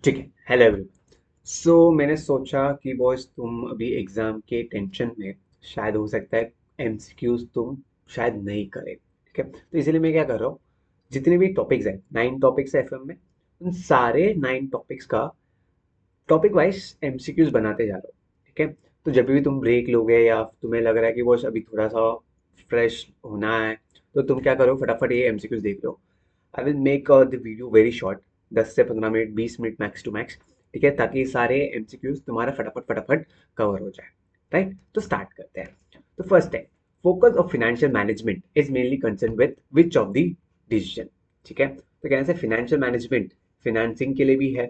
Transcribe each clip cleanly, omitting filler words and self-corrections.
ठीक है। Hello everyone. मैंने सोचा कि बॉयज तुम अभी एग्जाम के टेंशन में शायद हो सकता है एमसीक्यूज तुम शायद नहीं करे। ठीक है, तो इसीलिए मैं क्या कर रहा हूँ, जितने भी टॉपिक्स है 9 टॉपिक्स है एफएम में, उन सारे 9 टॉपिक्स का टॉपिक वाइज एमसीक्यूज बनाते जा रहा हूँ। ठीक है, तो जब भी तुम ब्रेक लोगे या तुम्हें लग रहा है कि बॉस अभी थोड़ा सा फ्रेश होना है, तो तुम क्या करो, फटाफट ये एमसीक्यूज देख लो। I will make the video very short, 10 से 15 minute, 20 minute max to max. ठीक है, ताकि सारे एमसीक्यूज तुम्हारा फटाफट फटाफट कवर हो जाए। राइट, तो स्टार्ट करते हैं। तो फर्स्ट है, focus of financial management is mainly concern with which of the decision. ठीक है, तो कहने से फाइनेंशियल मैनेजमेंट फिनेंसिंग के लिए भी है,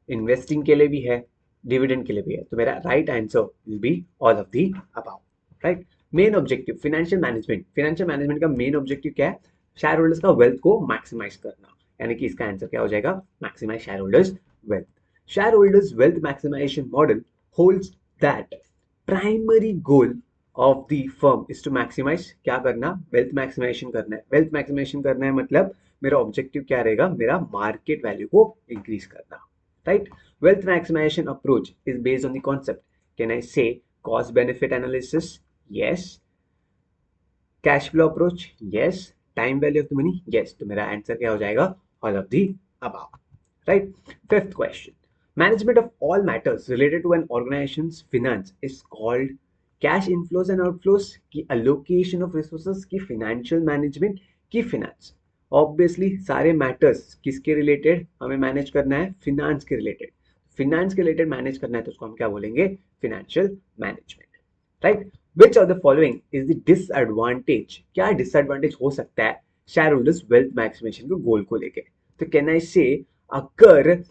इन्वेस्टिंग के लिए भी है, डिविडेंड के लिए भी है। तो मेरा right answer will be all of the above. Right. Main objective financial management का मेन ऑब्जेक्टिव क्या है? शेयर होल्डर्स का वेल्थ को मैक्सिमाइज करना। यानी कि इसका आंसर क्या हो जाएगा? Maximise shareholders wealth. Shareholders wealth maximisation model holds that primary goal of the firm is to maximise, क्या करना? वेल्थ मैक्सिमाइजेशन करना है। वेल्थ मैक्सिमाइजेशन करना है मतलब मेरा ऑब्जेक्टिव क्या रहेगा? मेरा मार्केट वैल्यू को इंक्रीज करना। Right. Wealth maximization approach is based on the concept. Can I say cost benefit analysis? Yes. Cash flow approach? Yes. Time value of the money? Yes. तो मेरा आंसर क्या हो जाएगा? All of the above. Right. Fifth question. Management of all matters related to an organization's finance is called cash inflows and outflows की allocation of resources की financial management की finance. Obviously सारे matters किसके related हमें manage करना है? Finance के related. Finance के रिलेटेड मैनेज करना है तो उसको हम क्या बोलेंगे? Financial management. Right. Which of the following is the disadvantage? क्या डिसएडवांटेज हो सकता है शेयर होल्डर्स वेल्थ मैक्सिमेशन के गोल को लेके? तो कैन आई से, अगर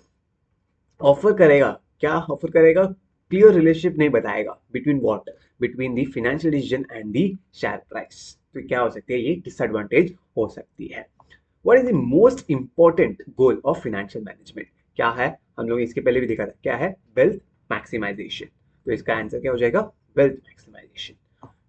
ऑफर करेगा, क्या ऑफर करेगा? क्लियर रिलेशनशिप नहीं बताएगा between what, between the financial decision and the share price, तो क्या हो सकती है? ये डिसएडवांटेज हो सकती है। What is the most important goal of financial management? क्या है? हम लोग इसके पहले भी देखा था, क्या है? Wealth maximisation. तो इसका आंसर क्या हो जाएगा? Wealth maximisation.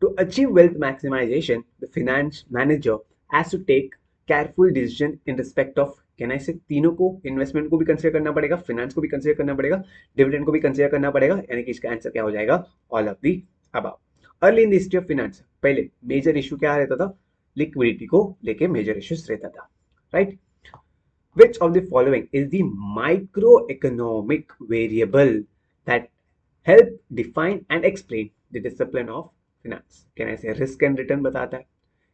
To achieve wealth maximisation the finance manager has to take careful decision in respect of, can I say, तीनों को, इन्वेस्टमेंट को भी कंसीडर करना पड़ेगा, फाइनेंस को भी कंसीडर करना पड़ेगा, डिविडेंड को भी कंसीडर करना पड़ेगा। यानी कि इसका आंसर क्या हो जाएगा? All of the above. Early in the history of finance पहले मेजर इशू क्या रहता था? लिक्विडिटी को लेके मेजर इश्यूज रहता था। Right. Which of the following is the microeconomic variable that help define and explain the discipline of finance? Can I say risk and return बताता है,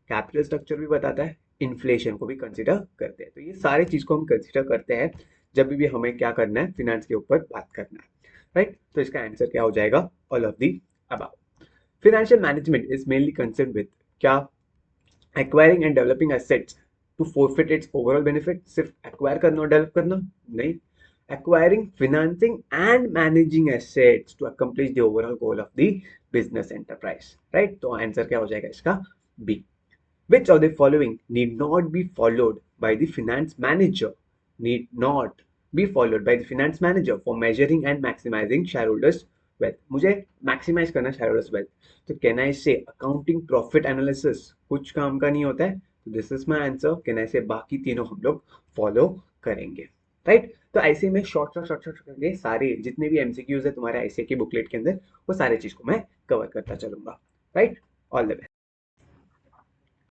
कैपिटल स्ट्रक्चर भी बताता है, इन्फ्लेशन को भी कंसिडर करते हैं। तो ये सारी चीज को हम कंसिडर करते हैं जब भी हमें क्या करना है? फिनेंस के ऊपर बात करना है। राइट। तो इसका आंसर क्या हो जाएगा? All of the above. Financial management is mainly concern with क्या? Acquiring and developing assets to forfeit its overall benefit. सिर्फ एक्वायर करना और डेवलप करना नहीं, acquiring, financing and managing assets to accomplish the overall goal of the business enterprise. Right. तो answer क्या हो जाएगा इसका? B. Which of the following need not be followed by the finance manager? Need not be followed by the finance manager for measuring and maximizing shareholders wealth. मुझे maximize करना shareholders wealth, तो can I say accounting profit analysis कुछ काम का नहीं होता है? तो this is my answer. Can I say बाकी तीनों हम लोग follow करेंगे। राइट। तो ऐसे में शॉर्ट करके सारे जितने भी एमसीक्यूज है तुम्हारे ऐसे के बुकलेट के अंदर, वो सारे चीज को मैं कवर करता चलूंगा। राइट। All the best.